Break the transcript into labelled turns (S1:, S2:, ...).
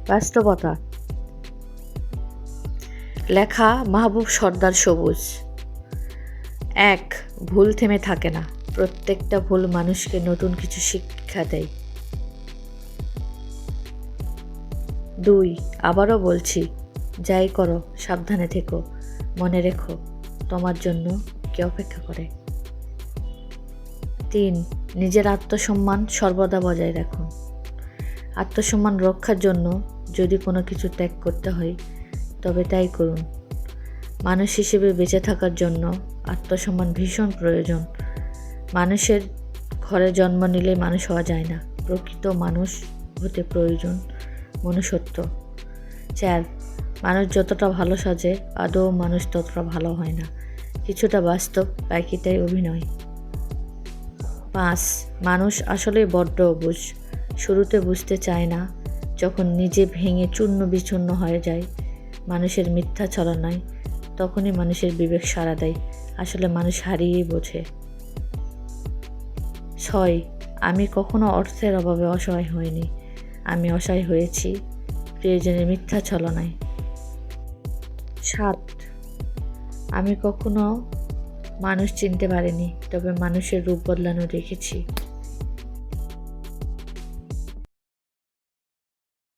S1: বাস্তবতা। লেখা মাহবুব সর্দার সবুজ। 1. ভুল থেমে থাকে না, প্রত্যেকটা ভুল মানুষকে নতুন কিছু শিক্ষা দেয়। 2. আবারও বলছি, যাই করো সাবধানে থেকো, মনে রেখো তোমার জন্য কে অপেক্ষা করে। 3. নিজের আত্মসম্মান সর্বদা বজায় রাখুন। আত্মসম্মান রক্ষার জন্য যদি কোনো কিছু ত্যাগ করতে হয় তবে তাই করুন। মানুষ হিসেবে বেঁচে থাকার জন্য আত্মসম্মান ভীষণ প্রয়োজন। মানুষের ঘরে জন্ম নিলে মানুষ হওয়া যায় না, প্রকৃত মানুষ হতে প্রয়োজন মনুষ্যত্ব। 4. মানুষ যতটা ভালো সাজে আদৌ মানুষ ততটা ভালো হয় না, কিছুটা বাস্তব বাকিটাই অভিনয়। 5. মানুষ আসলে বড্ড অবুঝ, শুরুতে বুঝতে চায় না, যখন নিজে ভেঙে চূর্ণ বিচূর্ণ হয়ে যায় মানুষের মিথ্যা ছলনায়, তখনই মানুষের বিবেক সাড়া দেয়, আসলে মানুষ হারিয়েই বোঝে। 6. আমি কখনো অর্থের অভাবে অসহায় হইনি, আমি অসহায় হয়েছি প্রিয়জনের মিথ্যা ছলনায়। 7. আমি কখনো মানুষ চিনতে পারিনি, তবে মানুষের রূপ বদলানো দেখেছি।